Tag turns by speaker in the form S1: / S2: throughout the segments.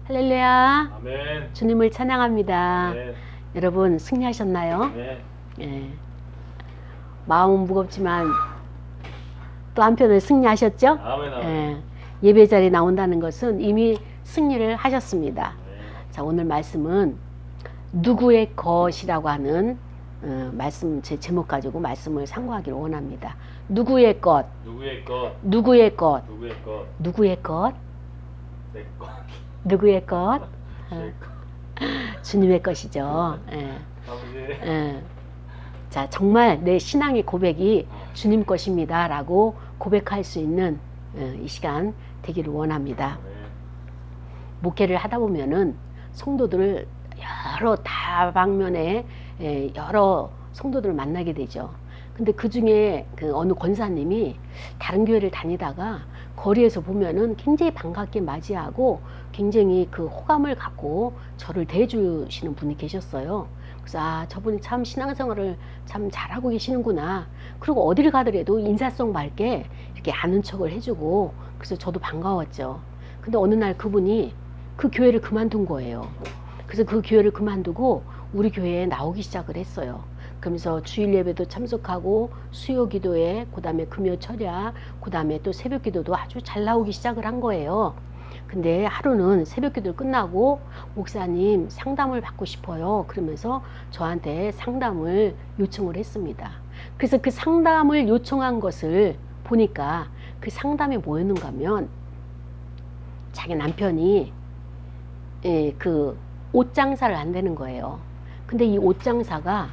S1: 할렐루야.
S2: 아멘.
S1: 주님을 찬양합니다.
S2: 아멘.
S1: 여러분 승리하셨나요?
S2: 네.
S1: 예. 마음은 무겁지만 또 한편으로 승리하셨죠?
S2: 아멘. 아멘.
S1: 예. 예배 자리에 나온다는 것은 이미 승리를 하셨습니다.
S2: 네.
S1: 자, 오늘 말씀은 누구의 것이라고 하는 말씀, 제 제목 가지고 말씀을 상고하기를 원합니다. 누구의 것,
S2: 누구의 것?
S1: 누구의 것,
S2: 누구의 것?
S1: 누구의 것,
S2: 내 것.
S1: 누구의 것,
S2: 내 것.
S1: 주님의 것이죠. 예.
S2: 아버지.
S1: 예. 자, 정말 내 신앙의 고백이 주님 것입니다 라고 고백할 수 있는 이 시간 되기를 원합니다.
S2: 네.
S1: 목회를 하다 보면은 성도들을 여러 다방면에 여러 성도들을 만나게 되죠. 근데 그 중에 그 어느 권사님이 다른 교회를 다니다가 거리에서 보면은 굉장히 반갑게 맞이하고 굉장히 그 호감을 갖고 저를 대해주시는 분이 계셨어요. 그래서 아, 저분이 참 신앙생활을 참 잘하고 계시는구나. 그리고 어디를 가더라도 인사성 밝게 이렇게 아는 척을 해주고, 그래서 저도 반가웠죠. 근데 어느 날 그분이 그 교회를 그만둔 거예요. 그래서 그 교회를 그만두고 우리 교회에 나오기 시작을 했어요. 그러면서 주일 예배도 참석하고 수요 기도에, 그 다음에 금요 철야, 그 다음에 또 새벽 기도도 아주 잘 나오기 시작을 한 거예요. 근데 하루는 새벽 기도를 끝나고 목사님 상담을 받고 싶어요. 그러면서 저한테 상담을 요청을 했습니다. 그래서 그 상담을 요청한 것을 보니까 그 상담이 뭐였는가 하면 자기 남편이 그 옷 장사를 안 되는 거예요. 근데 이 옷 장사가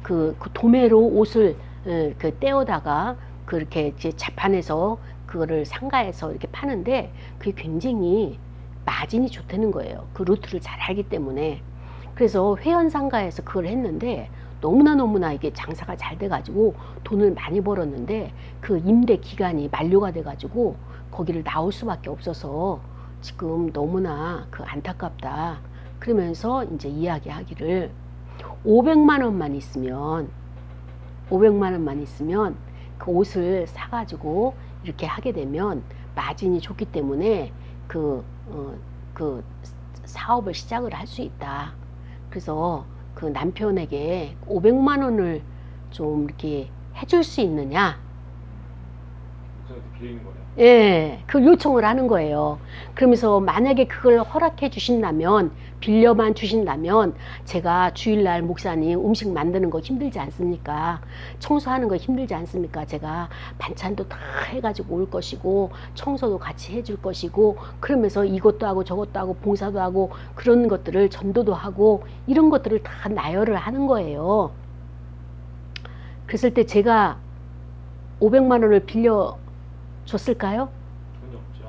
S1: 그 도매로 옷을 그 떼어다가 그렇게 이제 자판해서 그거를 상가에서 이렇게 파는데 그게 굉장히 마진이 좋다는 거예요. 그 루트를 잘 알기 때문에. 그래서 회원 상가에서 그걸 했는데 너무나 이게 장사가 잘 돼가지고 돈을 많이 벌었는데 그 임대 기간이 만료가 돼가지고 거기를 나올 수밖에 없어서 지금 너무나 그 안타깝다. 그러면서 이제 이야기하기를 500만 원만 있으면 그 옷을 사가지고 이렇게 하게 되면 마진이 좋기 때문에 그 사업을 시작을 할 수 있다. 그래서 그 남편에게 500만 원을 좀 이렇게 해줄 수 있느냐?
S2: 목사한테 빌리는 거네.
S1: 예, 그 요청을 하는 거예요. 그러면서 만약에 그걸 허락해 주신다면, 빌려만 주신다면 제가 주일날 목사님 음식 만드는 거 힘들지 않습니까? 청소하는 거 힘들지 않습니까? 제가 반찬도 다 해가지고 올 것이고 청소도 같이 해줄 것이고, 그러면서 이것도 하고 저것도 하고 봉사도 하고 그런 것들을 전도도 하고 이런 것들을 다 나열을 하는 거예요. 그랬을 때 제가 500만 원을 빌려 줬을까요?
S2: 돈이 없죠.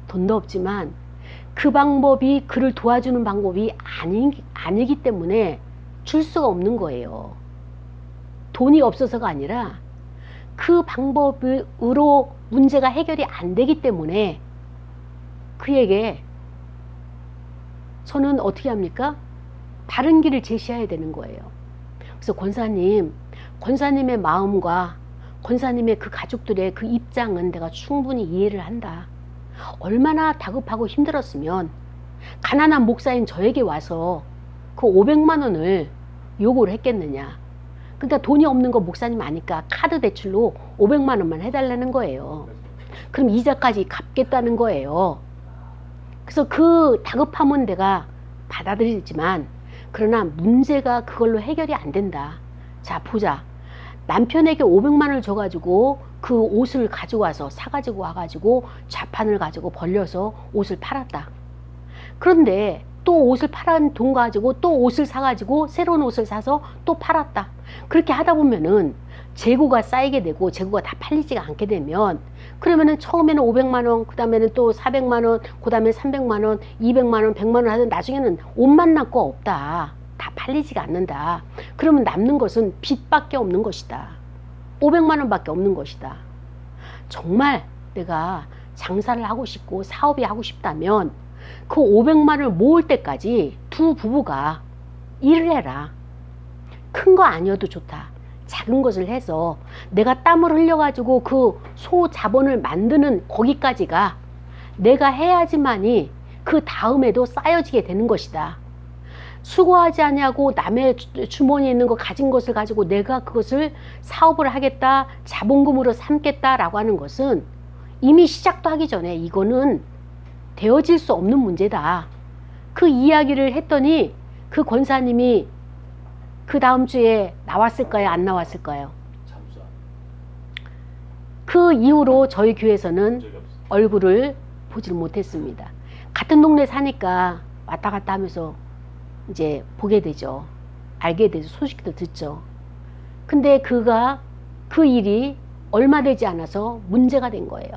S1: 돈도 없지만 그 방법이 그를 도와주는 방법이 아니기 때문에 줄 수가 없는 거예요. 돈이 없어서가 아니라 그 방법으로 문제가 해결이 안 되기 때문에 그에게 저는 어떻게 합니까? 바른 길을 제시해야 되는 거예요. 그래서 권사님의 마음과 권사님의 그 가족들의 그 입장은 내가 충분히 이해를 한다. 얼마나 다급하고 힘들었으면 가난한 목사인 저에게 와서 그 500만 원을 요구를 했겠느냐. 그러니까 돈이 없는 거 목사님 아니까 카드 대출로 500만 원만 해달라는 거예요. 그럼 이자까지 갚겠다는 거예요. 그래서 그 다급함은 내가 받아들이지만, 그러나 문제가 그걸로 해결이 안 된다. 자, 보자. 남편에게 500만 원을 줘가지고 그 옷을 가지고 와서 사가지고 와가지고 자판을 가지고 벌려서 옷을 팔았다. 그런데 또 옷을 팔은 돈 가지고 또 옷을 사가지고 새로운 옷을 사서 또 팔았다. 그렇게 하다 보면은 재고가 쌓이게 되고 재고가 다 팔리지가 않게 되면, 그러면은 처음에는 500만 원, 그 다음에는 또 400만 원, 그 다음에 300만 원, 200만 원, 100만 원 하던 나중에는 옷만 남고 없다. 다 팔리지가 않는다. 그러면 남는 것은 빚밖에 없는 것이다. 500만 원밖에 없는 것이다. 정말 내가 장사를 하고 싶고 사업이 하고 싶다면 그 500만 원을 모을 때까지 두 부부가 일을 해라. 큰 거 아니어도 좋다. 작은 것을 해서 내가 땀을 흘려가지고 그 소자본을 만드는 거기까지가 내가 해야지만이 그 다음에도 쌓여지게 되는 것이다. 수고하지 아니하고 남의 주머니에 있는 거 가진 것을 가지고 내가 그것을 사업을 하겠다, 자본금으로 삼겠다라고 하는 것은 이미 시작도 하기 전에 이거는 되어질 수 없는 문제다. 그 이야기를 했더니 그 권사님이 그 다음 주에 나왔을까요? 안 나왔을까요?
S2: 잠수 안
S1: 그 이후로 저희 교회에서는
S2: 적이 없어.
S1: 얼굴을 보지를 못했습니다. 같은 동네 사니까 왔다 갔다 하면서 이제 보게 되죠. 알게 되죠. 소식도 듣죠. 근데 그 일이 얼마 되지 않아서 문제가 된 거예요.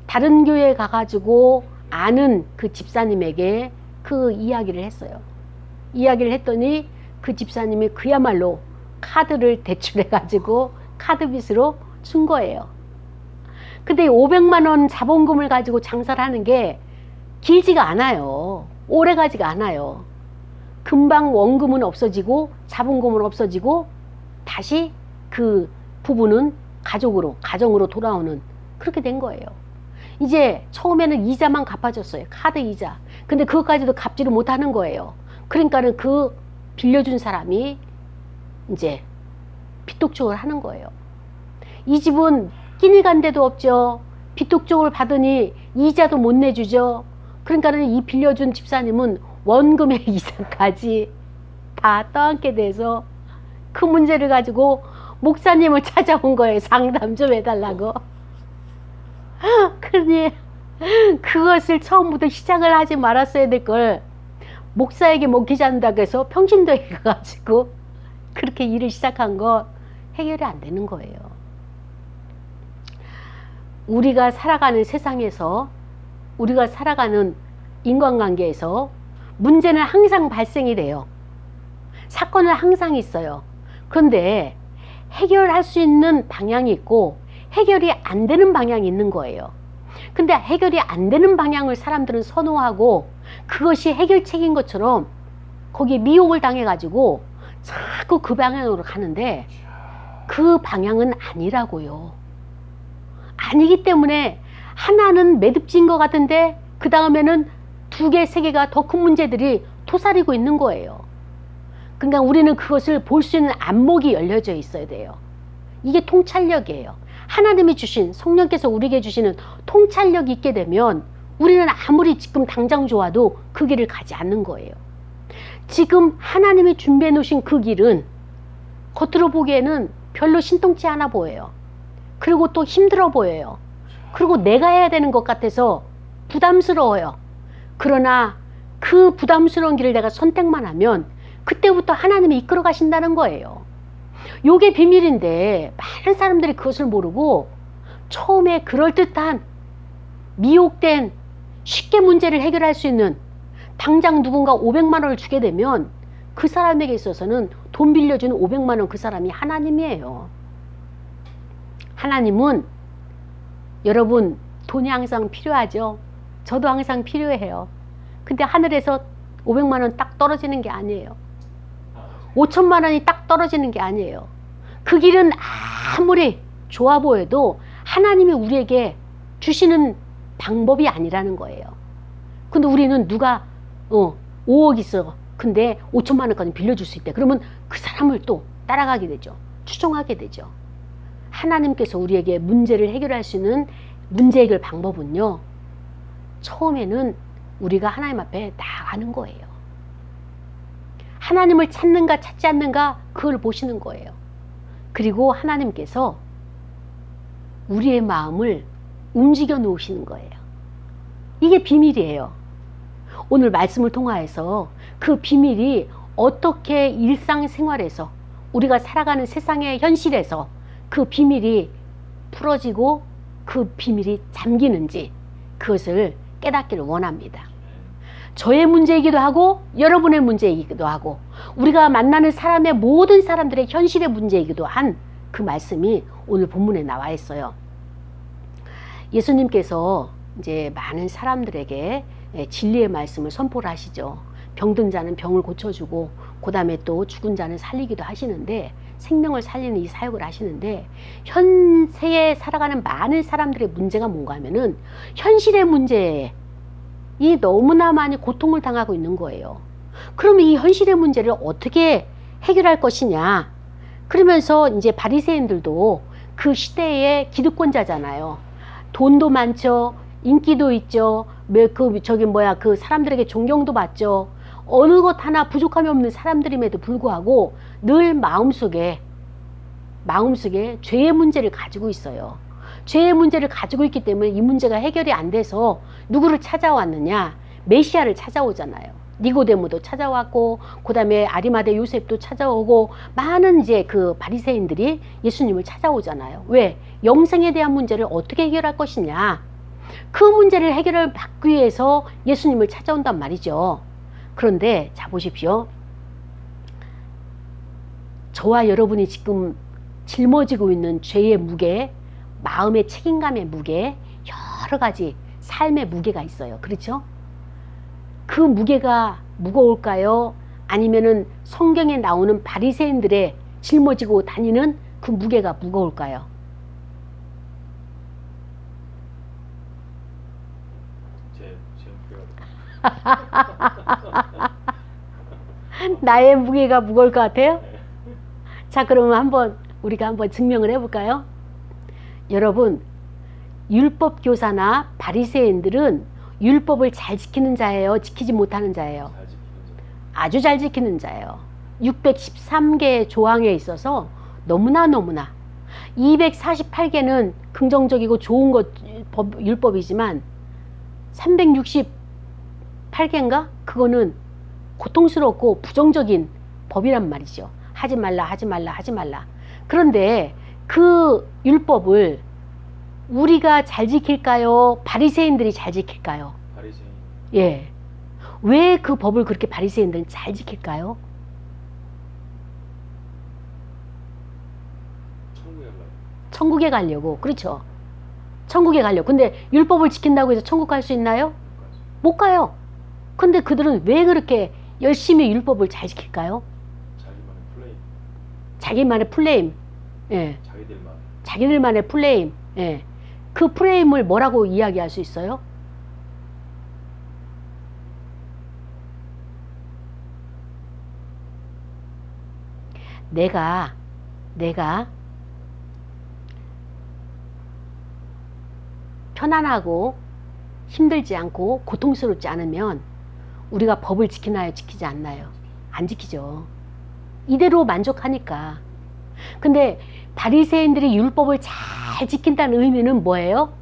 S1: 다른 교회에 가가지고 아는 그 집사님에게 그 이야기를 했어요. 이야기를 했더니 그 집사님이 그야말로 카드를 대출해가지고 카드빚으로 준 거예요. 근데 500만 원 자본금을 가지고 장사를 하는 게 길지가 않아요. 오래 가지가 않아요. 금방 원금은 없어지고 자본금은 없어지고 다시 그 부부는 가정으로 돌아오는 그렇게 된 거예요. 이제 처음에는 이자만 갚아줬어요. 카드 이자. 근데 그것까지도 갚지를 못하는 거예요. 그러니까는 그 빌려준 사람이 이제 빚독촉을 하는 거예요. 이 집은 끼니 간 데도 없죠. 빚독촉을 받으니 이자도 못 내주죠. 그러니까는 이 빌려준 집사님은 원금의 이자까지 다 떠안게 돼서 그 문제를 가지고 목사님을 찾아온 거예요. 상담 좀 해달라고. 그러니 그것을 처음부터 시작을 하지 말았어야 될 걸 목사에게 먹히지 않는다고 해서 평신도에 가가지고 그렇게 일을 시작한 거 해결이 안 되는 거예요. 우리가 살아가는 세상에서 우리가 살아가는 인간관계에서 문제는 항상 발생이 돼요. 사건은 항상 있어요. 그런데 해결할 수 있는 방향이 있고 해결이 안 되는 방향이 있는 거예요. 근데 해결이 안 되는 방향을 사람들은 선호하고 그것이 해결책인 것처럼 거기에 미혹을 당해가지고 자꾸 그 방향으로 가는데 그 방향은 아니라고요. 아니기 때문에 하나는 매듭진 것 같은데 그 다음에는 두 개, 세 개가 더 큰 문제들이 토사리고 있는 거예요. 그러니까 우리는 그것을 볼 수 있는 안목이 열려져 있어야 돼요. 이게 통찰력이에요. 하나님이 주신, 성령께서 우리에게 주시는 통찰력이 있게 되면 우리는 아무리 지금 당장 좋아도 그 길을 가지 않는 거예요. 지금 하나님이 준비해 놓으신 그 길은 겉으로 보기에는 별로 신통치 않아 보여요. 그리고 또 힘들어 보여요. 그리고 내가 해야 되는 것 같아서 부담스러워요. 그러나 그 부담스러운 길을 내가 선택만 하면 그때부터 하나님이 이끌어 가신다는 거예요. 요게 비밀인데 많은 사람들이 그것을 모르고 처음에 그럴듯한 미혹된 쉽게 문제를 해결할 수 있는 당장 누군가 500만 원을 주게 되면 그 사람에게 있어서는 돈 빌려주는 500만 원 그 사람이 하나님이에요. 하나님은 여러분 돈이 항상 필요하죠. 저도 항상 필요해요. 근데 하늘에서 500만 원 딱 떨어지는 게 아니에요. 5천만 원이 딱 떨어지는 게 아니에요. 그 길은 아무리 좋아 보여도 하나님이 우리에게 주시는 방법이 아니라는 거예요. 근데 우리는 누가 5억 있어. 근데 5천만 원까지 빌려줄 수 있대. 그러면 그 사람을 또 따라가게 되죠. 추종하게 되죠. 하나님께서 우리에게 문제를 해결할 수 있는 문제 해결 방법은요. 처음에는 우리가 하나님 앞에 나아가는 거예요. 하나님을 찾는가 찾지 않는가 그걸 보시는 거예요. 그리고 하나님께서 우리의 마음을 움직여 놓으시는 거예요. 이게 비밀이에요. 오늘 말씀을 통하여서 그 비밀이 어떻게 일상생활에서 우리가 살아가는 세상의 현실에서 그 비밀이 풀어지고 그 비밀이 잠기는지 그것을 깨닫기를 원합니다. 저의 문제이기도 하고 여러분의 문제이기도 하고 우리가 만나는 사람의 모든 사람들의 현실의 문제이기도 한 그 말씀이 오늘 본문에 나와 있어요. 예수님께서 이제 많은 사람들에게 진리의 말씀을 선포를 하시죠. 병든 자는 병을 고쳐주고 그 다음에 또 죽은 자는 살리기도 하시는데 생명을 살리는 이 사역을 하시는데 현세에 살아가는 많은 사람들의 문제가 뭔가 하면은 현실의 문제에 이 너무나 많이 고통을 당하고 있는 거예요. 그러면 이 현실의 문제를 어떻게 해결할 것이냐. 그러면서 이제 바리새인들도 그 시대의 기득권자잖아요. 돈도 많죠. 인기도 있죠. 그 사람들에게 존경도 받죠. 어느 것 하나 부족함이 없는 사람들임에도 불구하고 늘 마음속에 죄의 문제를 가지고 있어요. 죄의 문제를 가지고 있기 때문에 이 문제가 해결이 안 돼서 누구를 찾아왔느냐? 메시아를 찾아오잖아요. 니고데모도 찾아왔고, 그 다음에 아리마대 요셉도 찾아오고, 많은 이제 그 바리새인들이 예수님을 찾아오잖아요. 왜? 영생에 대한 문제를 어떻게 해결할 것이냐? 그 문제를 해결을 받기 위해서 예수님을 찾아온단 말이죠. 그런데 자 보십시오. 저와 여러분이 지금 짊어지고 있는 죄의 무게, 마음의 책임감의 무게, 여러 가지 삶의 무게가 있어요. 그렇죠? 그 무게가 무거울까요? 아니면은 성경에 나오는 바리새인들의 짊어지고 다니는 그 무게가 무거울까요?
S2: 제 무게가
S1: 나의 무게가 무거울 것 같아요?
S2: 네.
S1: 자, 그러면 우리가 한번 증명을 해볼까요? 여러분, 율법 교사나 바리새인들은 율법을 잘 지키는 자예요? 지키지 못하는 자예요?
S2: 잘 지키는 자.
S1: 아주 잘 지키는 자예요. 613개의 조항에 있어서 너무나 248개는 긍정적이고 좋은 율법이지만 368개인가? 그거는 고통스럽고 부정적인 법이란 말이죠. 하지 말라. 그런데 그 율법을 우리가 잘 지킬까요? 바리새인들이 잘 지킬까요?
S2: 바리새인.
S1: 예. 왜 그 법을 그렇게 바리새인들은 잘 지킬까요? 천국에 가려고. 그렇죠. 천국에 가려고. 근데 율법을 지킨다고 해서 천국 갈 수 있나요? 못 가요. 근데 그들은 왜 그렇게 열심히 율법을 잘 지킬까요? 자기만의 플레임. 예. 자기들만의 플레임. 예. 그 프레임을 뭐라고 이야기할 수 있어요? 내가 편안하고 힘들지 않고 고통스럽지 않으면 우리가 법을 지키나요? 지키지 않나요? 안 지키죠. 이대로 만족하니까. 근데 바리새인들이 율법을 잘 지킨다는 의미는 뭐예요?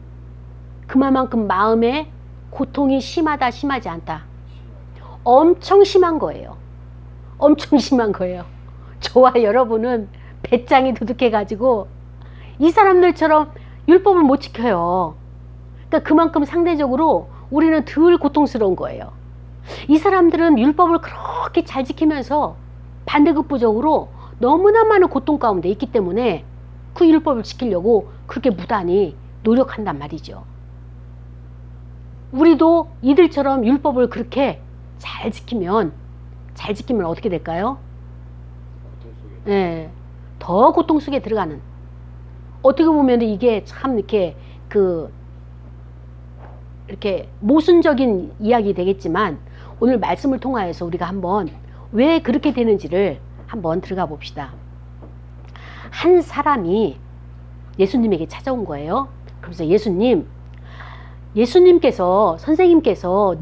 S1: 그만큼 마음에 고통이 심하다, 심하지 않다. 엄청 심한 거예요. 엄청 심한 거예요. 저와 여러분은 배짱이 두둑해가지고 이 사람들처럼 율법을 못 지켜요. 그러니까 그만큼 상대적으로 우리는 덜 고통스러운 거예요. 이 사람들은 율법을 그렇게 잘 지키면서 반대급부적으로 너무나 많은 고통 가운데 있기 때문에 그 율법을 지키려고 그렇게 무단히 노력한단 말이죠. 우리도 이들처럼 율법을 그렇게 잘 지키면 어떻게 될까요? 예, 더 고통 속에 들어가는. 어떻게 보면 이게 참 이렇게 이렇게 모순적인 이야기 되겠지만 오늘 말씀을 통하여서 우리가 한번 왜 그렇게 되는지를 한번 들어가 봅시다. 한 사람이 예수님에게 찾아온 거예요. 그래서 예수님께서 선생님께서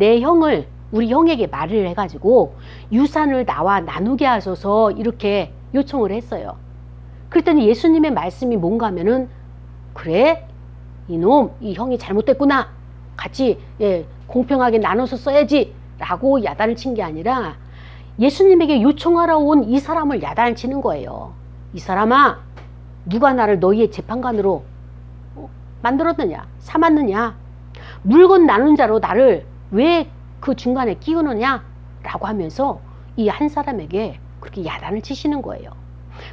S1: 우리 형에게 말을 해가지고 유산을 나와 나누게 하소서 이렇게 요청을 했어요. 그랬더니 예수님의 말씀이 뭔가 하면은 그래 이놈 이 형이 잘못됐구나 같이 공평하게 나눠서 써야지 라고 야단을 친 게 아니라 예수님에게 요청하러 온 이 사람을 야단을 치는 거예요. 이 사람아, 누가 나를 너희의 재판관으로 만들었느냐, 삼았느냐, 물건 나눈 자로 나를 왜 그 중간에 끼우느냐 라고 하면서 이 한 사람에게 그렇게 야단을 치시는 거예요.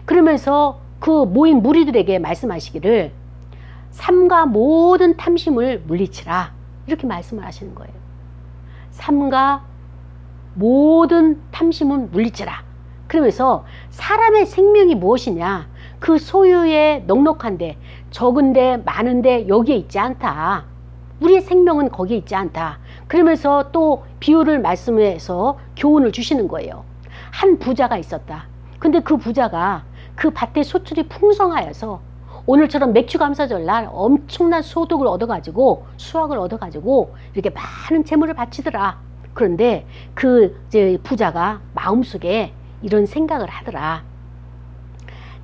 S1: 그러면서 그 모인 무리들에게 말씀하시기를 삼가 모든 탐심을 물리치라 이렇게 말씀을 하시는 거예요. 삼가 모든 탐심은 물리치라. 그러면서 사람의 생명이 무엇이냐? 그 소유에 넉넉한데, 적은데, 많은데 여기에 있지 않다. 우리의 생명은 거기에 있지 않다. 그러면서 또 비유를 말씀해서 교훈을 주시는 거예요. 한 부자가 있었다. 근데 그 부자가 그 밭에 소출이 풍성하여서 오늘처럼 맥주감사절 날 엄청난 소득을 얻어가지고 수확을 얻어가지고 이렇게 많은 재물을 바치더라. 그런데 그 이제 부자가 마음속에 이런 생각을 하더라.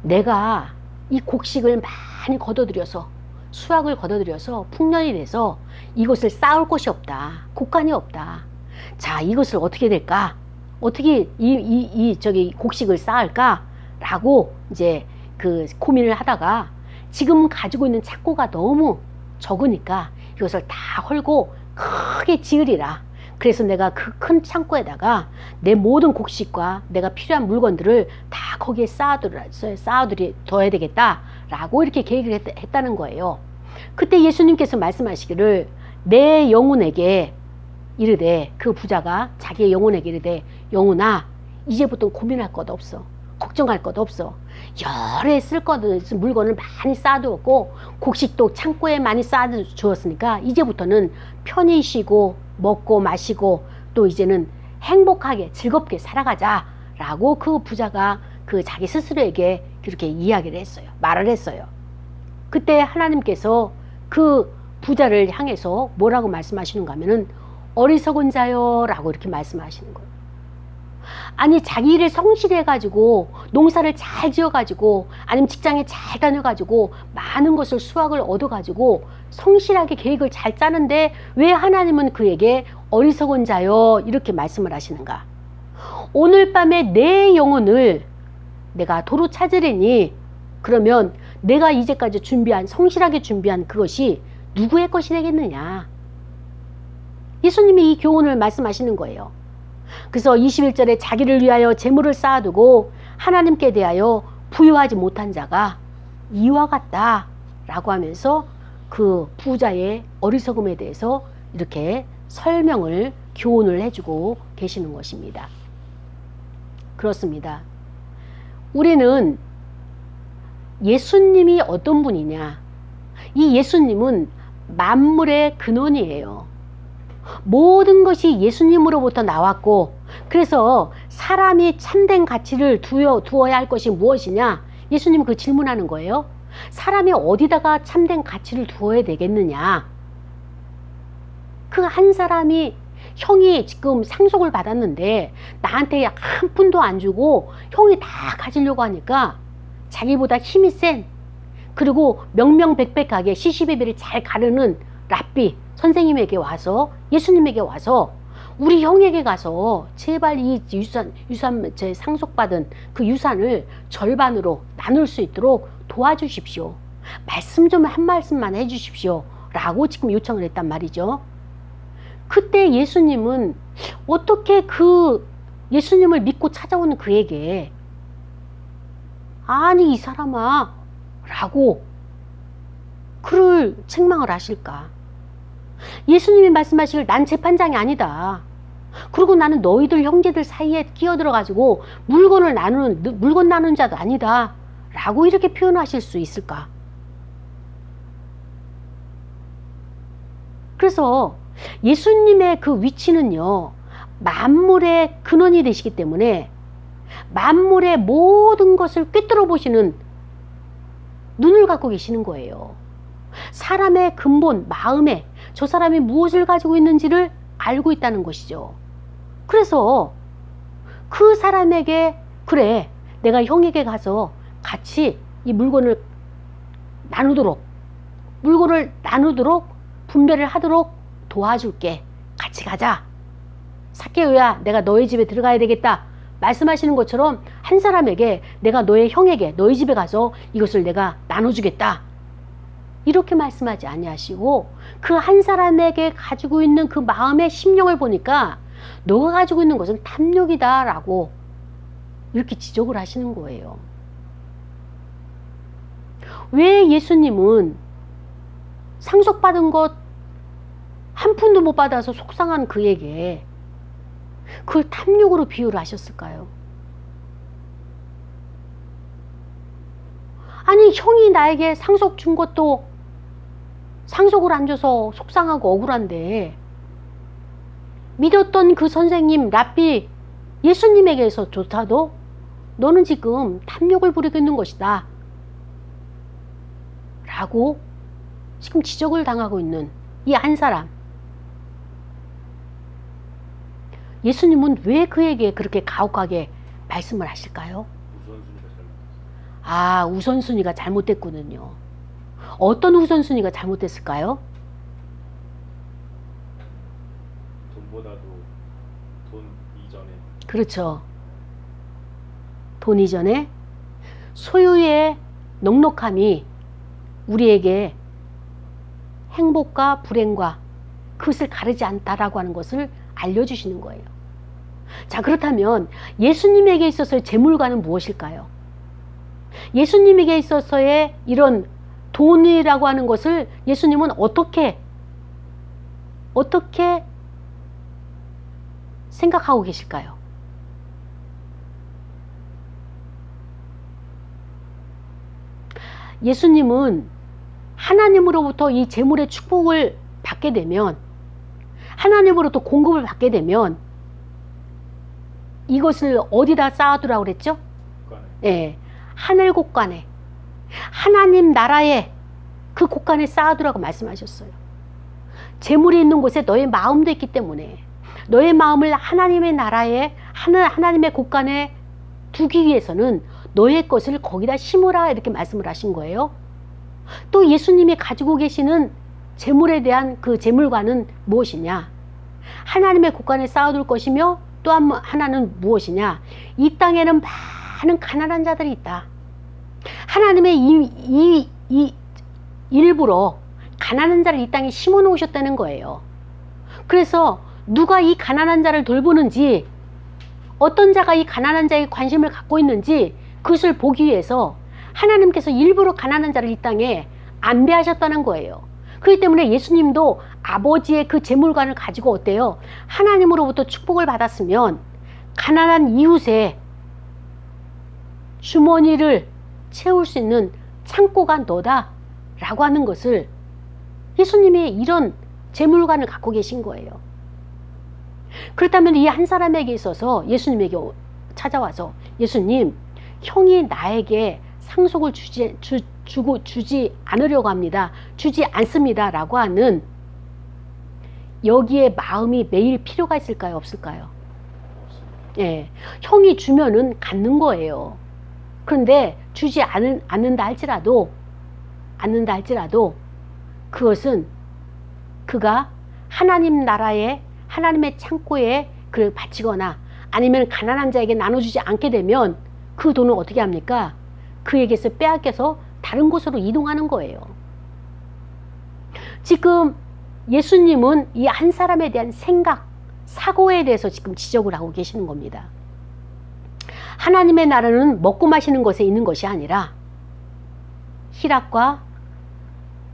S1: 내가 이 곡식을 많이 거둬들여서 수확을 거둬들여서 풍년이 돼서 이것을 쌓을 곳이 없다. 곡간이 없다. 자, 이것을 어떻게 될까? 어떻게 저기 곡식을 쌓을까? 라고 이제 그 고민을 하다가 지금 가지고 있는 창고가 너무 적으니까 이것을 다 헐고 크게 지으리라. 그래서 내가 그 큰 창고에다가 내 모든 곡식과 내가 필요한 물건들을 다 거기에 쌓아둬야 되겠다라고 이렇게 계획을 했다는 거예요. 그때 예수님께서 말씀하시기를 내 영혼에게 이르되, 그 부자가 자기의 영혼에게 이르되, 영혼아, 이제부터 고민할 것 없어. 걱정할 것 없어. 여러 쓸 물건을 많이 쌓아두었고 곡식도 창고에 많이 쌓아주었으니까 이제부터는 편히 쉬고 먹고 마시고 또 이제는 행복하게 즐겁게 살아가자 라고 그 부자가 그 자기 스스로에게 그렇게 이야기를 했어요. 말을 했어요. 그때 하나님께서 그 부자를 향해서 뭐라고 말씀하시는가 하면은 어리석은 자요 라고 이렇게 말씀하시는 거예요. 아니, 자기 일을 성실히 해가지고 농사를 잘 지어가지고 아니면 직장에 잘 다녀가지고 많은 것을 수확을 얻어가지고 성실하게 계획을 잘 짜는데 왜 하나님은 그에게 어리석은 자요 이렇게 말씀을 하시는가? 오늘 밤에 내 영혼을 내가 도로 찾으려니 그러면 내가 이제까지 성실하게 준비한 그것이 누구의 것이 되겠느냐? 예수님이 이 교훈을 말씀하시는 거예요. 그래서 21절에 자기를 위하여 재물을 쌓아두고 하나님께 대하여 부유하지 못한 자가 이와 같다 라고 하면서 그 부자의 어리석음에 대해서 이렇게 설명을, 교훈을 해주고 계시는 것입니다. 그렇습니다. 우리는 예수님이 어떤 분이냐? 이 예수님은 만물의 근원이에요. 모든 것이 예수님으로부터 나왔고, 그래서 사람이 참된 가치를 두어야 할 것이 무엇이냐? 예수님은 그 질문하는 거예요. 사람이 어디다가 참된 가치를 두어야 되겠느냐? 그 한 사람이 형이 지금 상속을 받았는데 나한테 한 푼도 안 주고 형이 다 가지려고 하니까 자기보다 힘이 센, 그리고 명명백백하게 시시베베를 잘 가르는 랍비 선생님에게 와서, 예수님에게 와서 우리 형에게 가서 제발 이 유산 제 상속받은 그 유산을 절반으로 나눌 수 있도록 도와주십시오. 말씀 좀 한 말씀만 해주십시오 라고 지금 요청을 했단 말이죠. 그때 예수님은 어떻게 그 예수님을 믿고 찾아오는 그에게 아니 이 사람아 라고 그를 책망을 하실까? 예수님이 말씀하시길 난 재판장이 아니다. 그리고 나는 너희들 형제들 사이에 끼어들어가지고 물건 나누는 자도 아니다. 라고 이렇게 표현하실 수 있을까? 그래서 예수님의 그 위치는요, 만물의 근원이 되시기 때문에 만물의 모든 것을 꿰뚫어 보시는 눈을 갖고 계시는 거예요. 사람의 근본, 마음에 저 사람이 무엇을 가지고 있는지를 알고 있다는 것이죠. 그래서 그 사람에게 그래, 내가 형에게 가서 같이 이 물건을 나누도록 분배를 하도록 도와줄게. 같이 가자. 삭개오야, 내가 너희 집에 들어가야 되겠다. 말씀하시는 것처럼 한 사람에게 내가 너의 형에게 너희 집에 가서 이것을 내가 나눠주겠다. 이렇게 말씀하지 아니하시고 그 한 사람에게 가지고 있는 그 마음의 심령을 보니까 너가 가지고 있는 것은 탐욕이다 라고 이렇게 지적을 하시는 거예요. 왜 예수님은 상속받은 것 한 푼도 못 받아서 속상한 그에게 그걸 탐욕으로 비유를 하셨을까요? 아니 형이 나에게 상속 준 것도 상속을 안 줘서 속상하고 억울한데 믿었던 그 선생님 랍비 예수님에게서조차도 너는 지금 탐욕을 부리고 있는 것이다 라고 지금 지적을 당하고 있는 이 한 사람. 예수님은 왜 그에게 그렇게 가혹하게 말씀을 하실까요?
S2: 우선순위가 잘못됐어요.
S1: 아, 우선순위가 잘못됐군요. 어떤 우선순위가 잘못됐을까요?
S2: 돈보다도 돈 이전에
S1: 그렇죠. 돈 이전에 소유의 넉넉함이 우리에게 행복과 불행과 그것을 가르지 않다라고 하는 것을 알려주시는 거예요. 자, 그렇다면 예수님에게 있어서의 재물과는 무엇일까요? 예수님에게 있어서의 이런 돈이라고 하는 것을 예수님은 어떻게 생각하고 계실까요? 예수님은 하나님으로부터 이 재물의 축복을 받게 되면, 하나님으로부터 공급을 받게 되면 이것을 어디다 쌓아두라고 그랬죠?
S2: 국간에
S1: 예, 하늘 곳간에, 하나님 나라에 그 곳간에 쌓아두라고 말씀하셨어요. 재물이 있는 곳에 너의 마음도 있기 때문에 너의 마음을 하나님의 나라에, 하나님의 곳간에 두기 위해서는 너의 것을 거기다 심으라 이렇게 말씀을 하신 거예요. 또 예수님이 가지고 계시는 재물에 대한 그 재물과는 무엇이냐? 하나님의 곳간에 쌓아둘 것이며 또 하나는 무엇이냐? 이 땅에는 많은 가난한 자들이 있다. 하나님의 일부러 가난한 자를 이 땅에 심어 놓으셨다는 거예요. 그래서 누가 이 가난한 자를 돌보는지, 어떤 자가 이 가난한 자에 관심을 갖고 있는지 그것을 보기 위해서 하나님께서 일부러 가난한 자를 이 땅에 안배하셨다는 거예요. 그렇기 때문에 예수님도 아버지의 그 재물관을 가지고 어때요? 하나님으로부터 축복을 받았으면 가난한 이웃의 주머니를 채울 수 있는 창고가 너다 라고 하는 것을 예수님이 이런 재물관을 갖고 계신 거예요. 그렇다면 이 한 사람에게 있어서 예수님에게 찾아와서 예수님, 형이 나에게 상속을 주지 않으려고 합니다. 주지 않습니다. 라고 하는 여기에 마음이 매일 필요가 있을까요? 없을까요?
S2: 없습니다.
S1: 예, 형이 주면은 갖는 거예요. 그런데 주지 않는다 할지라도 그것은 그가 하나님 나라에, 하나님의 창고에 그를 바치거나 아니면 가난한 자에게 나눠주지 않게 되면 그 돈을 어떻게 합니까? 그에게서 빼앗겨서 다른 곳으로 이동하는 거예요. 지금 예수님은 이 한 사람에 대한 생각, 사고에 대해서 지금 지적을 하고 계시는 겁니다. 하나님의 나라는 먹고 마시는 것에 있는 것이 아니라 희락과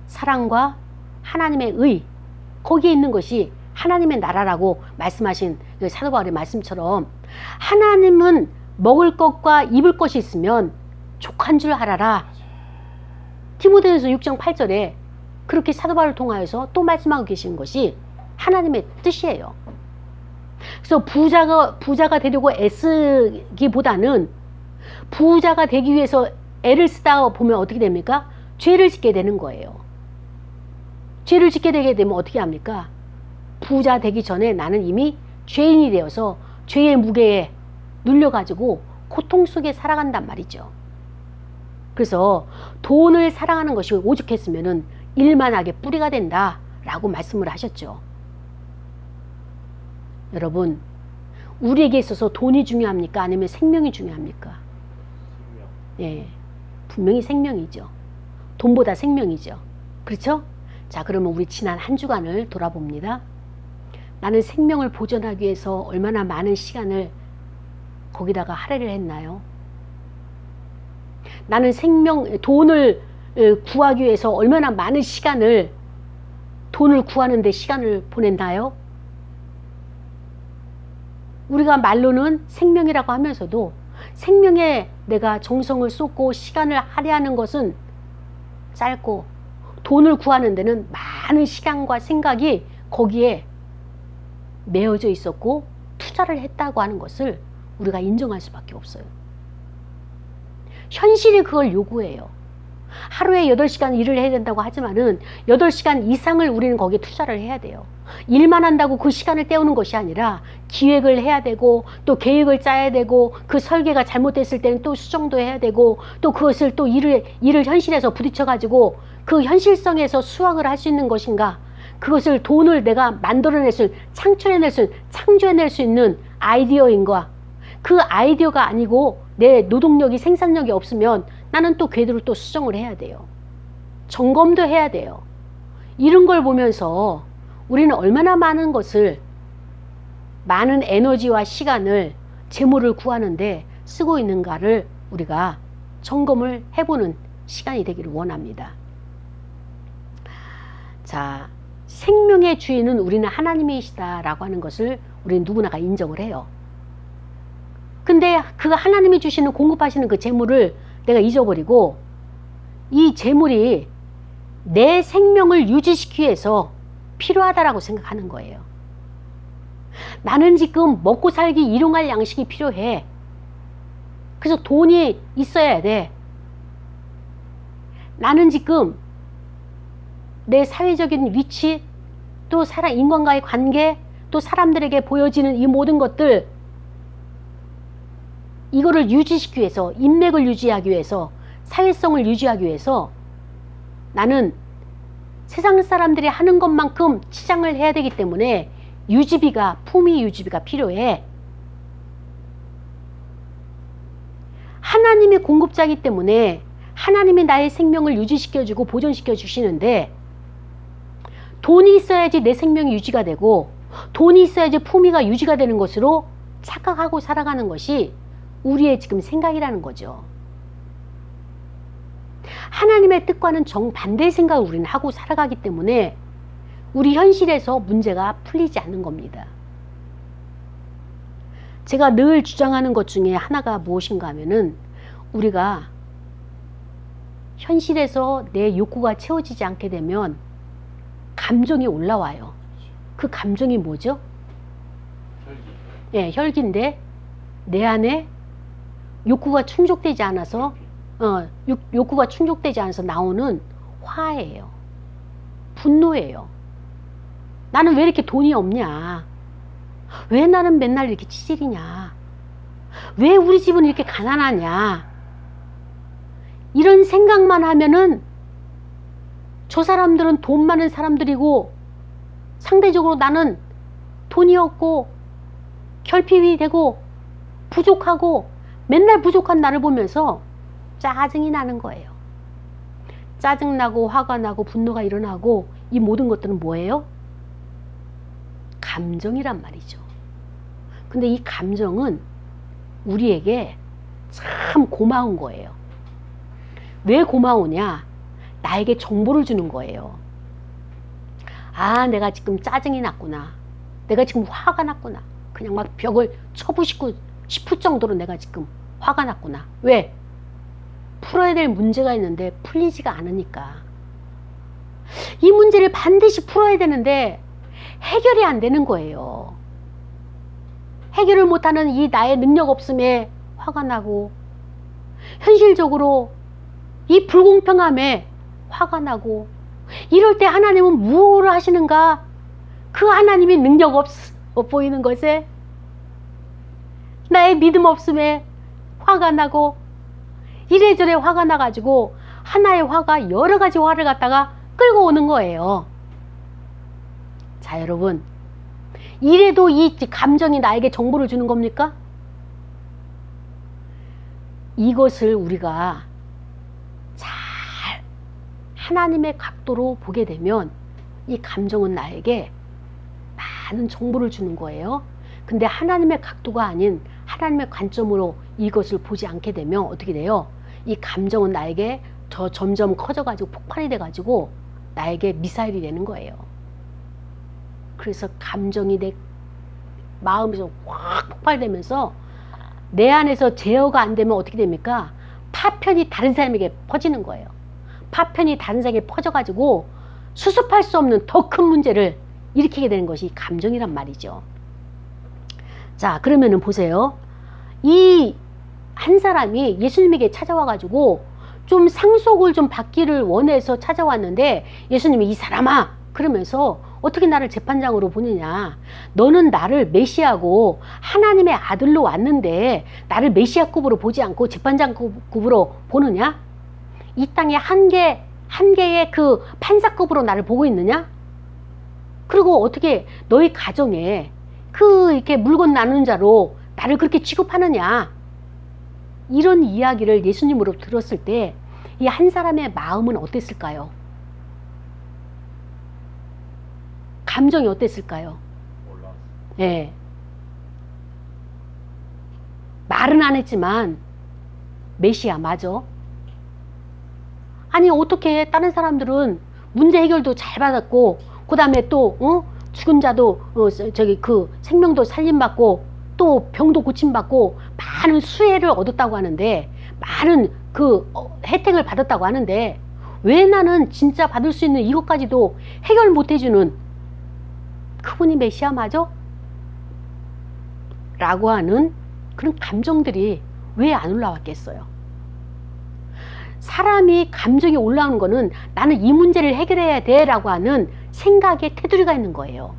S1: 사랑과 하나님의 의, 거기에 있는 것이 하나님의 나라라고 말씀하신 사도 바울의 말씀처럼 하나님은 먹을 것과 입을 것이 있으면 족한 줄 알아라. 디모데전서 6장 8절에 그렇게 사도 바울을 통하여서 또 말씀하고 계신 것이 하나님의 뜻이에요. 그래서 부자가 되려고 애쓰기보다는 부자가 되기 위해서 애를 쓰다 보면 어떻게 됩니까? 죄를 짓게 되는 거예요. 죄를 짓게 되게 되면 어떻게 합니까? 부자 되기 전에 나는 이미 죄인이 되어서 죄의 무게에 눌려가지고 고통 속에 살아간단 말이죠. 그래서 돈을 사랑하는 것이 오죽했으면은 일만하게 뿌리가 된다라고 말씀을 하셨죠. 여러분, 우리에게 있어서 돈이 중요합니까? 아니면 생명이 중요합니까?
S2: 생명.
S1: 예, 분명히 생명이죠. 돈보다 생명이죠. 그렇죠? 자, 그러면 우리 지난 한 주간을 돌아봅니다. 나는 생명을 보존하기 위해서 얼마나 많은 시간을 거기다가 할애를 했나요? 나는 돈을 구하기 위해서 얼마나 많은 시간을, 돈을 구하는 데 시간을 보냈나요? 우리가 말로는 생명이라고 하면서도 생명에 내가 정성을 쏟고 시간을 할애하는 것은 짧고, 돈을 구하는 데는 많은 시간과 생각이 거기에 매어져 있었고 투자를 했다고 하는 것을 우리가 인정할 수밖에 없어요. 현실이 그걸 요구해요. 하루에 8시간 일을 해야 된다고 하지만은 8시간 이상을 우리는 거기에 투자를 해야 돼요. 일만 한다고 그 시간을 때우는 것이 아니라 기획을 해야 되고, 또 계획을 짜야 되고, 그 설계가 잘못됐을 때는 또 수정도 해야 되고, 또 그것을 또 일을 현실에서 부딪혀 가지고 그 현실성에서 수확을 할 수 있는 것인가, 그것을 돈을 내가 만들어낼 수, 창조해낼 수 있는 아이디어인가, 그 아이디어가 아니고 내 노동력이, 생산력이 없으면 나는 또 궤도를 또 수정을 해야 돼요. 점검도 해야 돼요. 이런 걸 보면서 우리는 얼마나 많은 것을, 많은 에너지와 시간을, 재물을 구하는데 쓰고 있는가를 우리가 점검을 해보는 시간이 되기를 원합니다. 자, 생명의 주인은 우리는 하나님이시다라고 하는 것을 우리는 누구나가 인정을 해요. 근데 그 하나님이 주시는, 공급하시는 그 재물을 내가 잊어버리고 이 재물이 내 생명을 유지시키기 위해서 필요하다라고 생각하는 거예요. 나는 지금 먹고 살기, 일용할 양식이 필요해. 그래서 돈이 있어야 돼. 나는 지금 내 사회적인 위치, 또 인간과의 관계, 또 사람들에게 보여지는 이 모든 것들, 이거를 유지시키기 위해서, 인맥을 유지하기 위해서, 사회성을 유지하기 위해서 나는 세상 사람들이 하는 것만큼 치장을 해야 되기 때문에 유지비가, 품위 유지비가 필요해. 하나님이 공급자이기 때문에 하나님이 나의 생명을 유지시켜주고 보존시켜 주시는데, 돈이 있어야지 내 생명이 유지가 되고, 돈이 있어야지 품위가 유지가 되는 것으로 착각하고 살아가는 것이 우리의 지금 생각이라는 거죠. 하나님의 뜻과는 정반대의 생각을 우리는 하고 살아가기 때문에 우리 현실에서 문제가 풀리지 않는 겁니다. 제가 늘 주장하는 것 중에 하나가 무엇인가 하면은, 우리가 현실에서 내 욕구가 채워지지 않게 되면 감정이 올라와요. 그 감정이 뭐죠? 혈기. 예, 혈기인데 내 안에 욕구가 충족되지 않아서, 욕구가 충족되지 않아서 나오는 화예요. 분노예요. 나는 왜 이렇게 돈이 없냐? 왜 나는 맨날 이렇게 치질이냐? 왜 우리 집은 이렇게 가난하냐? 이런 생각만 하면은 저 사람들은 돈 많은 사람들이고, 상대적으로 나는 돈이 없고 결핍이 되고 부족하고, 맨날 부족한 나를 보면서 짜증이 나는 거예요. 짜증나고 화가 나고 분노가 일어나고, 이 모든 것들은 뭐예요? 감정이란 말이죠. 근데 이 감정은 우리에게 참 고마운 거예요. 왜 고마우냐? 나에게 정보를 주는 거예요. 아, 내가 지금 짜증이 났구나. 내가 지금 화가 났구나. 그냥 막 벽을 쳐부시고 싶을 정도로 내가 지금 화가 났구나. 왜? 풀어야 될 문제가 있는데 풀리지가 않으니까. 이 문제를 반드시 풀어야 되는데 해결이 안 되는 거예요. 해결을 못하는 이 나의 능력 없음에 화가 나고, 현실적으로 이 불공평함에 화가 나고, 이럴 때 하나님은 무엇을 하시는가? 그 하나님이 능력 없어 보이는 것에 나의 믿음 없음에 화가 나고, 이래저래 화가 나가지고 하나의 화가 여러 가지 화를 갖다가 끌고 오는 거예요. 자, 여러분, 이래도 이 감정이 나에게 정보를 주는 겁니까? 이것을 우리가 잘 하나님의 각도로 보게 되면 이 감정은 나에게 많은 정보를 주는 거예요. 근데 하나님의 각도가 아닌 하나님의 관점으로 이것을 보지 않게 되면 어떻게 돼요? 이 감정은 나에게 점점 커져가지고 폭발이 돼가지고 나에게 미사일이 되는 거예요. 그래서 감정이 내 마음에서 확 폭발되면서 내 안에서 제어가 안 되면 어떻게 됩니까? 파편이 다른 사람에게 퍼지는 거예요. 파편이 다른 사람에게 퍼져가지고 수습할 수 없는 더 큰 문제를 일으키게 되는 것이 감정이란 말이죠. 자, 그러면은 보세요. 이 한 사람이 예수님에게 찾아와가지고 좀 상속을 좀 받기를 원해서 찾아왔는데 예수님이 이 사람아 그러면서 어떻게 나를 재판장으로 보느냐. 너는 나를 메시아고 하나님의 아들로 왔는데 나를 메시아급으로 보지 않고 재판장급으로 보느냐? 이 땅에 한 개의 그 판사급으로 나를 보고 있느냐? 그리고 어떻게 너희 가정에 그 이렇게 물건 나누는 자로 나를 그렇게 취급하느냐? 이런 이야기를 예수님으로 들었을 때 이 한 사람의 마음은 어땠을까요? 감정이 어땠을까요?
S2: 올라왔어요.
S1: 예. 말은 안 했지만 메시아 맞아. 아니 어떻게 다른 사람들은 문제 해결도 잘 받았고 그 다음에 또 죽은 자도 저기 그 생명도 살림받고 또 병도 고침받고 많은 수혜를 얻었다고 하는데 많은 그 혜택을 받았다고 하는데 왜 나는 진짜 받을 수 있는 이것까지도 해결 못 해주는 그분이 메시아 맞아? 라고 하는 그런 감정들이 왜 안 올라왔겠어요? 사람이 감정이 올라오는 거는 나는 이 문제를 해결해야 돼 라고 하는 생각에 테두리가 있는 거예요.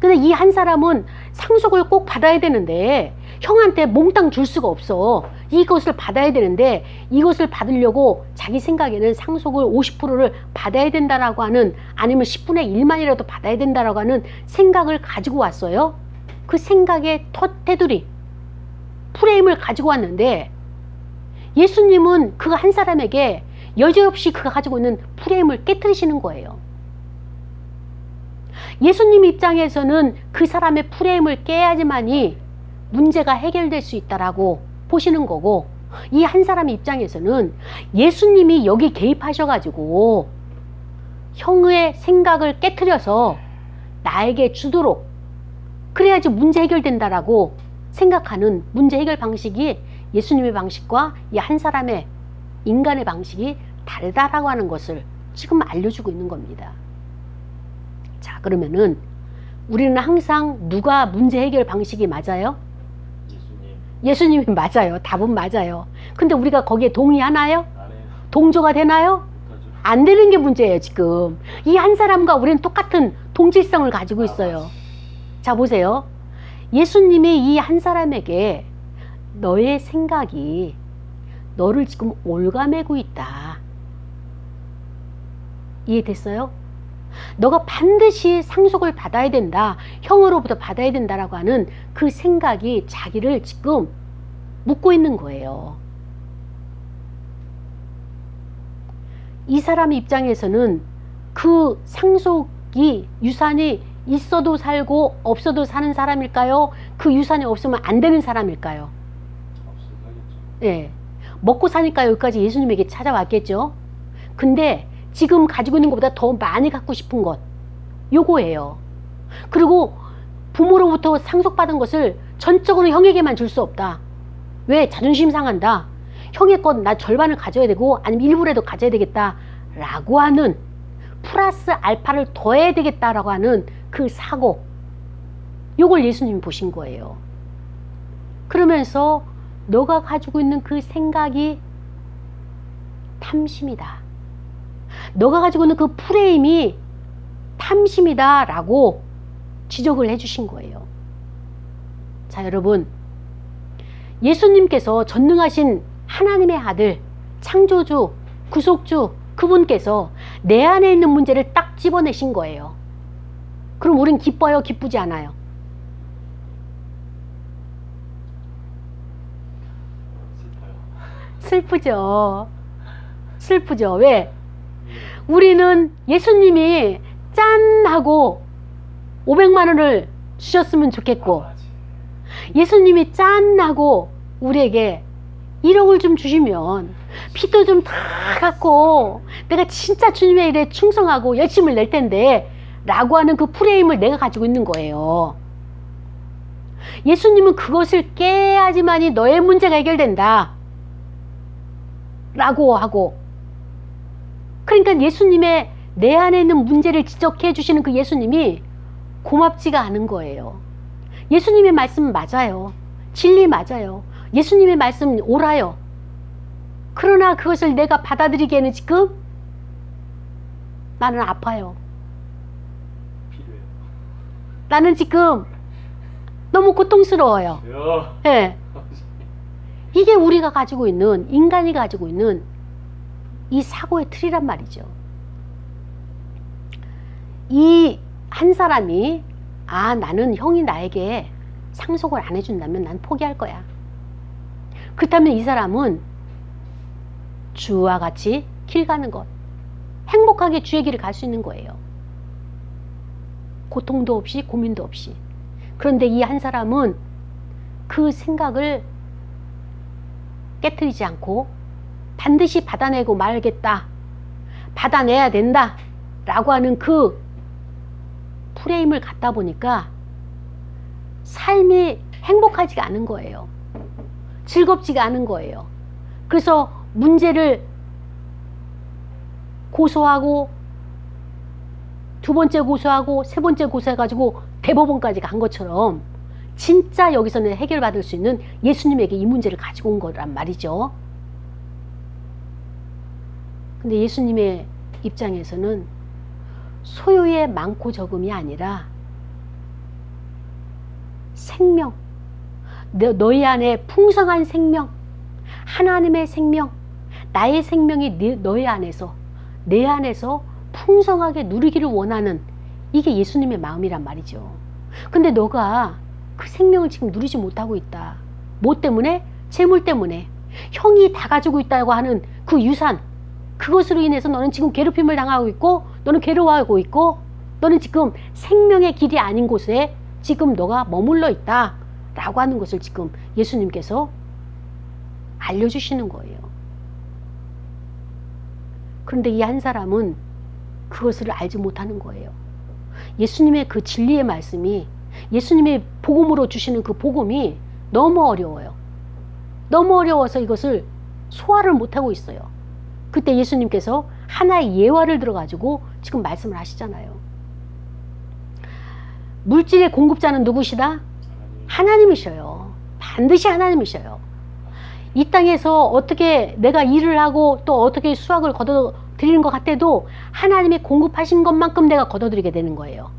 S1: 근데 이 한 사람은 상속을 꼭 받아야 되는데 형한테 몽땅 줄 수가 없어. 이것을 받아야 되는데 이것을 받으려고 자기 생각에는 상속을 50%를 받아야 된다라고 하는 아니면 10분의 1만이라도 받아야 된다라고 하는 생각을 가지고 왔어요. 그 생각의 테두리, 프레임을 가지고 왔는데 예수님은 그 한 사람에게 여지없이 그가 가지고 있는 프레임을 깨트리시는 거예요. 예수님 입장에서는 그 사람의 프레임을 깨야지만이 문제가 해결될 수 있다라고 보시는 거고 이 한 사람 입장에서는 예수님이 여기 개입하셔가지고 형의 생각을 깨트려서 나에게 주도록 그래야지 문제 해결된다라고 생각하는 문제 해결 방식이 예수님의 방식과 이 한 사람의 인간의 방식이 다르다라고 하는 것을 지금 알려주고 있는 겁니다. 자, 그러면은 우리는 항상 누가 문제 해결 방식이 맞아요? 예수님이 맞아요. 답은 맞아요. 근데 우리가 거기에 동의하나요?
S2: 안 해요.
S1: 동조가 되나요?
S2: 못하죠.
S1: 안 되는 게 문제예요, 지금. 이 한 사람과 우리는 똑같은 동질성을 가지고 있어요. 자, 보세요. 예수님이 이 한 사람에게 너의 생각이 너를 지금 올가매고 있다. 이해됐어요? 너가 반드시 상속을 받아야 된다. 형으로부터 받아야 된다라고 하는 그 생각이 자기를 지금 묶고 있는 거예요. 이 사람 입장에서는 그 상속이 유산이 있어도 살고 없어도 사는 사람일까요? 그 유산이 없으면 안 되는 사람일까요?
S2: 없으면 하겠죠.
S1: 네. 먹고 사니까 여기까지 예수님에게 찾아왔겠죠. 근데 지금 가지고 있는 것보다 더 많이 갖고 싶은 것 요거예요. 그리고 부모로부터 상속받은 것을 전적으로 형에게만 줄 수 없다. 왜? 자존심 상한다. 형의 것 나 절반을 가져야 되고 아니면 일부라도 가져야 되겠다 라고 하는 플러스 알파를 더해야 되겠다라고 하는 그 사고 요걸 예수님이 보신 거예요. 그러면서 너가 가지고 있는 그 생각이 탐심이다. 너가 가지고 있는 그 프레임이 탐심이다 라고 지적을 해주신 거예요. 자, 여러분, 예수님께서 전능하신 하나님의 아들, 창조주, 구속주 그분께서 내 안에 있는 문제를 딱 집어내신 거예요. 그럼 우린 기뻐요? 기쁘지 않아요? 슬프죠. 슬프죠. 왜? 우리는 예수님이 짠 하고 500만 원을 주셨으면 좋겠고 예수님이 짠 하고 우리에게 1억을 좀 주시면 피도 좀 다 갖고 내가 진짜 주님의 일에 충성하고 열심을 낼 텐데 라고 하는 그 프레임을 내가 가지고 있는 거예요. 예수님은 그것을 깨야지만이 너의 문제가 해결된다 라고 하고, 그러니까 예수님의 내 안에 있는 문제를 지적해 주시는 그 예수님이 고맙지가 않은 거예요. 예수님의 말씀은 맞아요. 진리 맞아요. 예수님의 말씀은 옳아요. 그러나 그것을 내가 받아들이기에는 지금 나는 아파요.
S2: 필요해요.
S1: 나는 지금 너무 고통스러워요. 예. 이게 우리가 가지고 있는, 인간이 가지고 있는 이 사고의 틀이란 말이죠. 이 한 사람이 나는 형이 나에게 상속을 안 해준다면 난 포기할 거야. 그렇다면 이 사람은 주와 같이 길 가는 것, 행복하게 주의 길을 갈 수 있는 거예요. 고통도 없이 고민도 없이. 그런데 이 한 사람은 그 생각을 깨트리지 않고 반드시 받아내고 말겠다, 받아내야 된다 라고 하는 그 프레임을 갖다 보니까 삶이 행복하지가 않은 거예요. 즐겁지가 않은 거예요. 그래서 문제를 고소하고 두 번째 고소하고 세 번째 고소해가지고 대법원까지 간 것처럼 진짜 여기서는 해결받을 수 있는 예수님에게 이 문제를 가지고 온 거란 말이죠. 근데 예수님의 입장에서는 소유의 많고 적음이 아니라 생명, 너희 안에 풍성한 생명, 하나님의 생명, 나의 생명이 너희 안에서, 내 안에서 풍성하게 누리기를 원하는, 이게 예수님의 마음이란 말이죠. 근데 너가 그 생명을 지금 누리지 못하고 있다. 뭐 때문에? 재물 때문에. 형이 다 가지고 있다고 하는 그 유산, 그것으로 인해서 너는 지금 괴롭힘을 당하고 있고, 너는 괴로워하고 있고, 너는 지금 생명의 길이 아닌 곳에 지금 너가 머물러 있다 라고 하는 것을 지금 예수님께서 알려주시는 거예요. 그런데 이 한 사람은 그것을 알지 못하는 거예요. 예수님의 그 진리의 말씀이, 예수님의 복음으로 주시는 그 복음이 너무 어려워요. 너무 어려워서 이것을 소화를 못하고 있어요. 그때 예수님께서 하나의 예화를 들어가지고 지금 말씀을 하시잖아요. 물질의 공급자는 누구시다? 하나님이셔요. 반드시 하나님이셔요. 이 땅에서 어떻게 내가 일을 하고 또 어떻게 수확을 거둬들이는 것 같아도 하나님이 공급하신 것만큼 내가 거둬들이게 되는 거예요.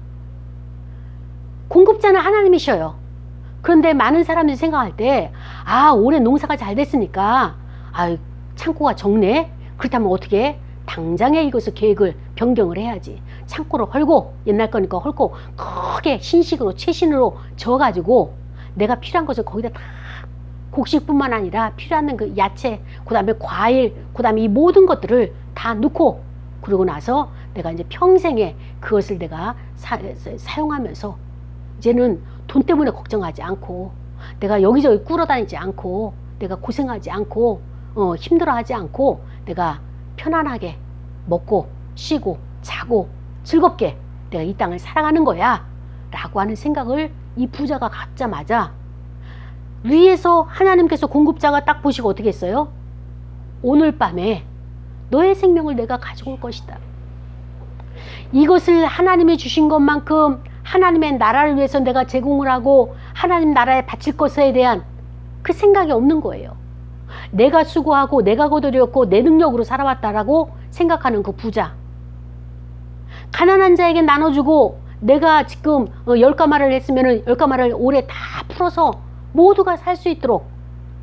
S1: 공급자는 하나님이셔요. 그런데 많은 사람들이 생각할 때, 올해 농사가 잘 됐으니까 창고가 적네. 그렇다면 어떻게? 당장에 이것을 계획을 변경을 해야지. 창고를 헐고, 옛날 거니까 헐고 크게 신식으로 최신으로 져가지고 내가 필요한 것을 거기다 다, 곡식뿐만 아니라 필요한 그 야채, 그 다음에 과일, 그 다음에 이 모든 것들을 다 넣고, 그러고 나서 내가 이제 평생에 그것을 내가 사용하면서 이제는 돈 때문에 걱정하지 않고, 내가 여기저기 꿇어다니지 않고, 내가 고생하지 않고, 힘들어하지 않고, 내가 편안하게 먹고 쉬고 자고 즐겁게 내가 이 땅을 살아가는 거야 라고 하는 생각을 이 부자가 갖자마자, 위에서 하나님께서 공급자가 딱 보시고 어떻게 했어요? 오늘 밤에 너의 생명을 내가 가지고 올 것이다. 이것을 하나님이 주신 것만큼 하나님의 나라를 위해서 내가 제공을 하고 하나님 나라에 바칠 것에 대한 그 생각이 없는 거예요. 내가 수고하고 내가 거두려고 내 능력으로 살아왔다라고 생각하는 그 부자. 가난한 자에게 나눠주고 내가 지금 10가마를 했으면 10가마를 올해 다 풀어서 모두가 살 수 있도록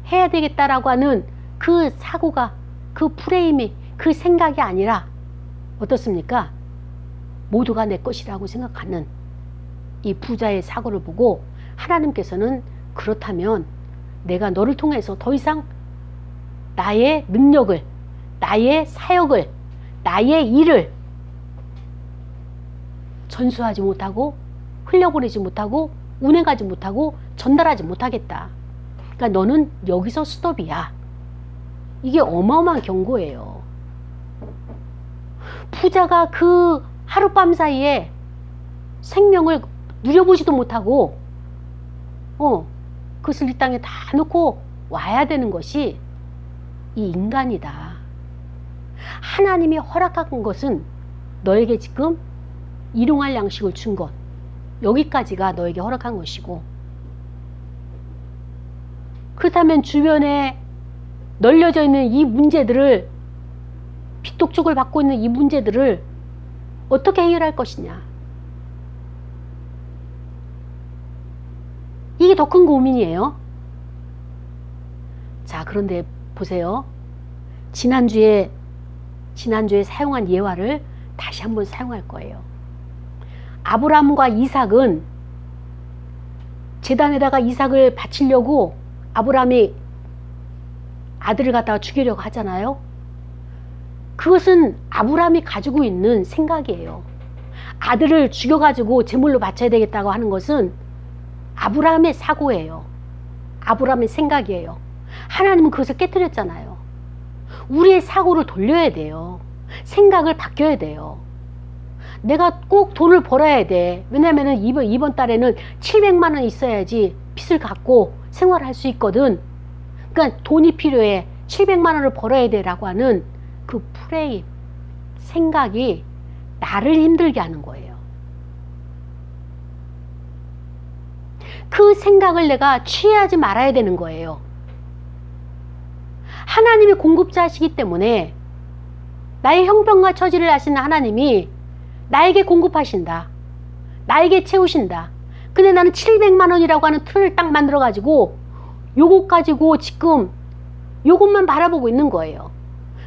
S1: 해야 되겠다라고 하는 그 사고가, 그 프레임이, 그 생각이 아니라 어떻습니까? 모두가 내 것이라고 생각하는 이 부자의 사고를 보고 하나님께서는, 그렇다면 내가 너를 통해서 더 이상 나의 능력을, 나의 사역을, 나의 일을 전수하지 못하고 흘려보내지 못하고 운행하지 못하고 전달하지 못하겠다. 그러니까 너는 여기서 스톱이야. 이게 어마어마한 경고예요. 부자가 그 하룻밤 사이에 생명을 누려보지도 못하고 그것을 이 땅에 다 놓고 와야 되는 것이 이 인간이다. 하나님이 허락한 것은 너에게 지금 일용할 양식을 준 것, 여기까지가 너에게 허락한 것이고, 그렇다면 주변에 널려져 있는 이 문제들을, 빚독촉을 받고 있는 이 문제들을 어떻게 해결할 것이냐. 이게 더 큰 고민이에요. 자, 그런데 보세요. 지난주에 사용한 예화를 다시 한번 사용할 거예요. 아브라함과 이삭은 제단에다가 이삭을 바치려고 아브라함이 아들을 갖다가 죽이려고 하잖아요. 그것은 아브라함이 가지고 있는 생각이에요. 아들을 죽여가지고 제물로 바쳐야 되겠다고 하는 것은 아브라함의 사고예요. 아브라함의 생각이에요. 하나님은 그것을 깨뜨렸잖아요. 우리의 사고를 돌려야 돼요. 생각을 바뀌어야 돼요. 내가 꼭 돈을 벌어야 돼. 왜냐면은 이번 달에는 700만 원 있어야지 빚을 갚고 생활할 수 있거든. 그러니까 돈이 필요해. 700만 원을 벌어야 돼라고 하는 그 프레임, 생각이 나를 힘들게 하는 거예요. 그 생각을 내가 취하지 말아야 되는 거예요. 하나님이 공급자시기 때문에 나의 형편과 처지를 아시는 하나님이 나에게 공급하신다. 나에게 채우신다. 근데 나는 700만 원이라고 하는 틀을 딱 만들어 가지고 요것 가지고 지금 요것만 바라보고 있는 거예요.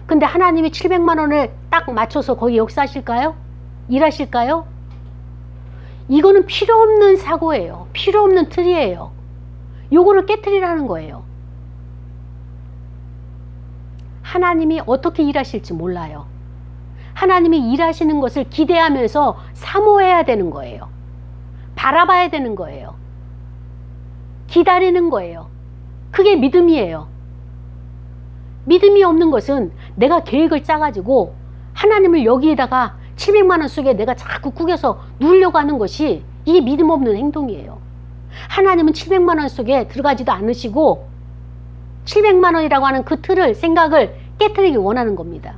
S1: 근데 하나님이 700만 원을 딱 맞춰서 거기 역사하실까요? 일하실까요? 이거는 필요 없는 사고예요. 필요 없는 틀이에요. 요거를 깨트리라는 거예요. 하나님이 어떻게 일하실지 몰라요. 하나님이 일하시는 것을 기대하면서 사모해야 되는 거예요. 바라봐야 되는 거예요. 기다리는 거예요. 그게 믿음이에요. 믿음이 없는 것은 내가 계획을 짜가지고 하나님을 여기에다가 700만 원 속에 내가 자꾸 구겨서 누우려고 하는 것이 이게 믿음 없는 행동이에요. 하나님은 700만 원 속에 들어가지도 않으시고 700만 원이라고 하는 그 틀을, 생각을 깨트리기 원하는 겁니다.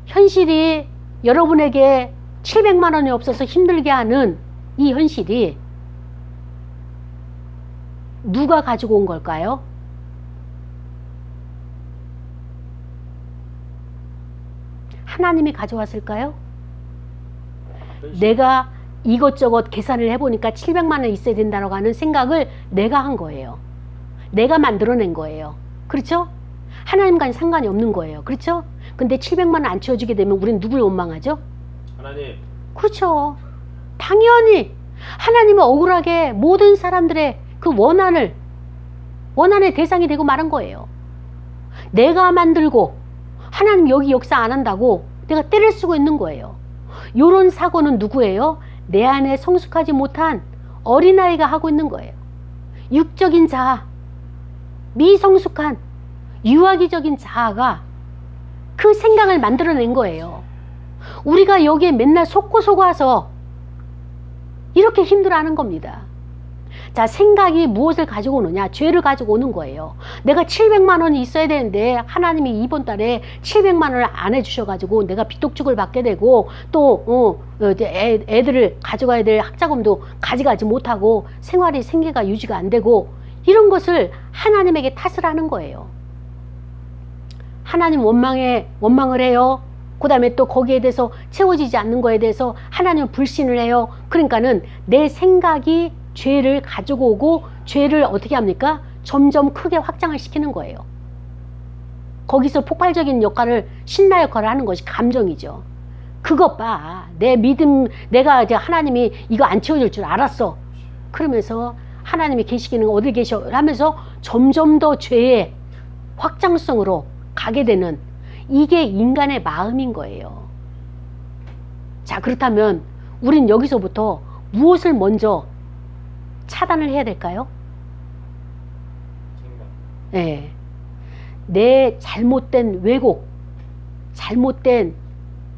S1: 현실이 여러분에게 700만 원이 없어서 힘들게 하는 이 현실이 누가 가지고 온 걸까요? 하나님이 가져왔을까요? 내가 이것저것 계산을 해보니까 700만 원 있어야 된다고 하는 생각을 내가 한 거예요. 내가 만들어낸 거예요. 그렇죠? 하나님과는 상관이 없는 거예요. 그렇죠? 근데 700만 원 안 채워주게 되면 우리는 누굴 원망하죠?
S2: 하나님.
S1: 그렇죠. 당연히 하나님은 억울하게 모든 사람들의 그 원한의 대상이 되고 마는 거예요. 내가 만들고 하나님 여기 역사 안 한다고 내가 때를 쓰고 있는 거예요. 요런 사고는 누구예요? 내 안에 성숙하지 못한 어린아이가 하고 있는 거예요. 육적인 자아, 미성숙한 유아기적인 자아가 그 생각을 만들어낸 거예요. 우리가 여기에 맨날 속고속아서 이렇게 힘들어하는 겁니다. 자, 생각이 무엇을 가지고 오느냐? 죄를 가지고 오는 거예요. 내가 700만 원이 있어야 되는데 하나님이 이번 달에 700만 원을 안 해주셔가지고 내가 빚독촉을 받게 되고 또 애들을 가져가야 될 학자금도 가져가지 못하고 생계가 유지가 안 되고 이런 것을 하나님에게 탓을 하는 거예요. 하나님 원망을 해요. 그 다음에 또 거기에 대해서 채워지지 않는 거에 대해서 하나님은 불신을 해요. 그러니까는 내 생각이 죄를 가지고 오고 죄를 어떻게 합니까? 점점 크게 확장을 시키는 거예요. 거기서 폭발적인 역할을, 신나 역할을 하는 것이 감정이죠. 그것 봐. 내 믿음, 내가 이제 하나님이 이거 안 채워줄 줄 알았어. 그러면서 하나님이 계시기는 어디 계셔? 하면서 점점 더 죄의 확장성으로 가게 되는, 이게 인간의 마음인 거예요. 자, 그렇다면 우린 여기서부터 무엇을 먼저 차단을 해야 될까요? 네. 내 잘못된 왜곡, 잘못된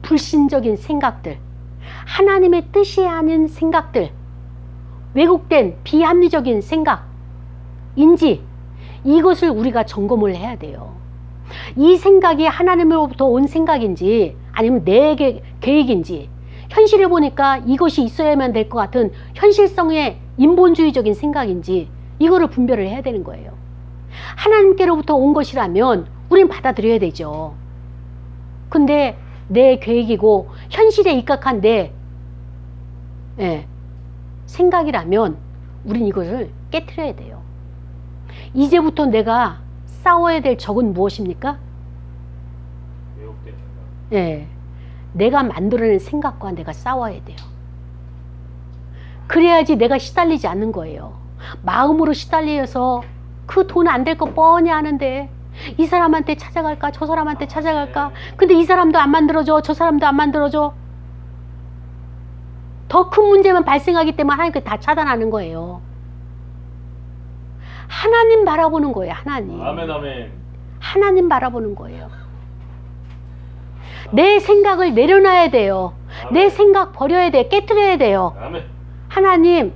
S1: 불신적인 생각들, 하나님의 뜻이 아닌 생각들, 왜곡된 비합리적인 생각인지 이것을 우리가 점검을 해야 돼요. 이 생각이 하나님으로부터 온 생각인지 아니면 내 계획인지, 현실을 보니까 이것이 있어야만 될 것 같은 현실성의 인본주의적인 생각인지 이거를 분별을 해야 되는 거예요. 하나님께로부터 온 것이라면 우린 받아들여야 되죠. 근데 내 계획이고 현실에 입각한 내 생각이라면 우린 이것을 깨트려야 돼요. 이제부터 내가 싸워야 될 적은 무엇입니까?
S2: 왜곡된 생각.
S1: 내가 만들어낸 생각과 내가 싸워야 돼요. 그래야지 내가 시달리지 않는 거예요. 마음으로 시달려서 그 돈 안 될 거 뻔히 아는데 이 사람한테 찾아갈까 저 사람한테 찾아갈까, 근데 이 사람도 안 만들어줘 저 사람도 안 만들어줘. 더 큰 문제만 발생하기 때문에 하나님께 다 차단하는 거예요. 하나님 바라보는 거예요. 하나님.
S2: 아멘 아멘.
S1: 하나님 바라보는 거예요. 내 생각을 내려놔야 돼요.
S2: 아멘.
S1: 내 생각 버려야 돼. 깨트려야 돼요.
S2: 아멘.
S1: 하나님,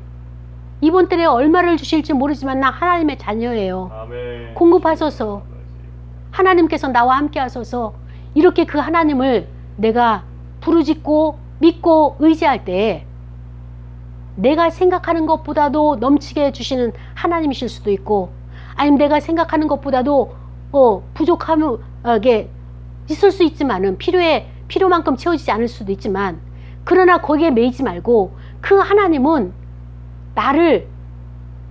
S1: 이번 달에 얼마를 주실지 모르지만 나 하나님의 자녀예요.
S2: 아멘.
S1: 공급하소서. 하나님께서 나와 함께 하소서. 이렇게 그 하나님을 내가 부르짖고 믿고 의지할 때 내가 생각하는 것보다도 넘치게 해주시는 하나님이실 수도 있고, 아니면 내가 생각하는 것보다도 부족하게 있을 수 있지만은 필요만큼 채워지지 않을 수도 있지만, 그러나 거기에 매이지 말고 그 하나님은 나를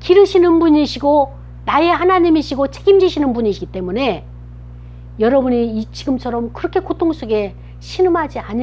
S1: 기르시는 분이시고 나의 하나님이시고 책임지시는 분이시기 때문에 여러분이 지금처럼 그렇게 고통 속에 신음하지 않으